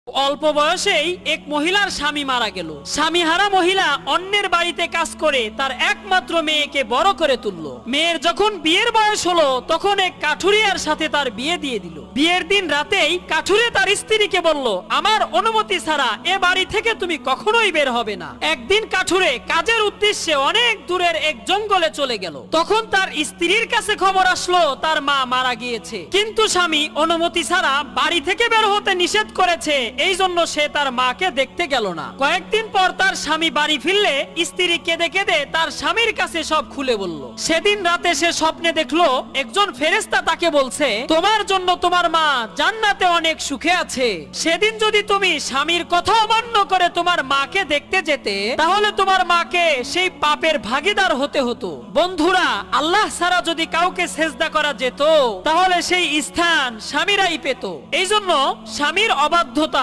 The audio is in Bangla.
অল্প বয়সেই এক মহিলার স্বামী মারা গেল। স্বামীহারা মহিলা অন্যের বাড়িতে কাজ করে তার একমাত্র মেয়েকে বড় করে তুলল। মেয়ের যখন বিয়ের বয়স হলো তখন এক কাঠুরিয়ার সাথে তার বিয়ে দিয়ে দিল। বিয়ের দিন রাতেই কাঠুরে তার স্ত্রীকে বলল, আমার অনুমতি ছাড়া এ বাড়ি থেকে তুমি কখনোই বের হবে না। একদিন কাঠুরে কাজের উদ্দেশ্যে অনেক দূরের এক জঙ্গলে চলে গেল। তখন তার স্ত্রীর কাছে খবর আসলো তার মা মারা গিয়েছে, কিন্তু স্বামী অনুমতি ছাড়া বাড়ি থেকে বের হতে নিষেধ করেছে, এই জন্য সে তার মাকে দেখতে গেল না। কয়েকদিন পর তার স্বামী বাড়ি ফিরলে স্ত্রী কেঁদে কেঁদে তার স্বামীর কাছে সব খুলে বলল। সেদিন রাতে সে স্বপ্নে দেখলো একজন ফেরেশতা তাকে বলছে, তোমার জন্য তোমার মা জান্নাতে অনেক সুখে আছে। সেদিন যদি তুমি স্বামীর কথা অমান্য করে তোমার মাকে দেখতে যেতে, তাহলে তোমার মাকে সেই পাপের ভাগীদার হতে হতো। বন্ধুরা, আল্লাহ ছাড়া যদি কাউকে সেজদা করা যেত তাহলে সেই স্থান স্বামীরাই পেত। এই জন্য স্বামীর অবাধ্যতা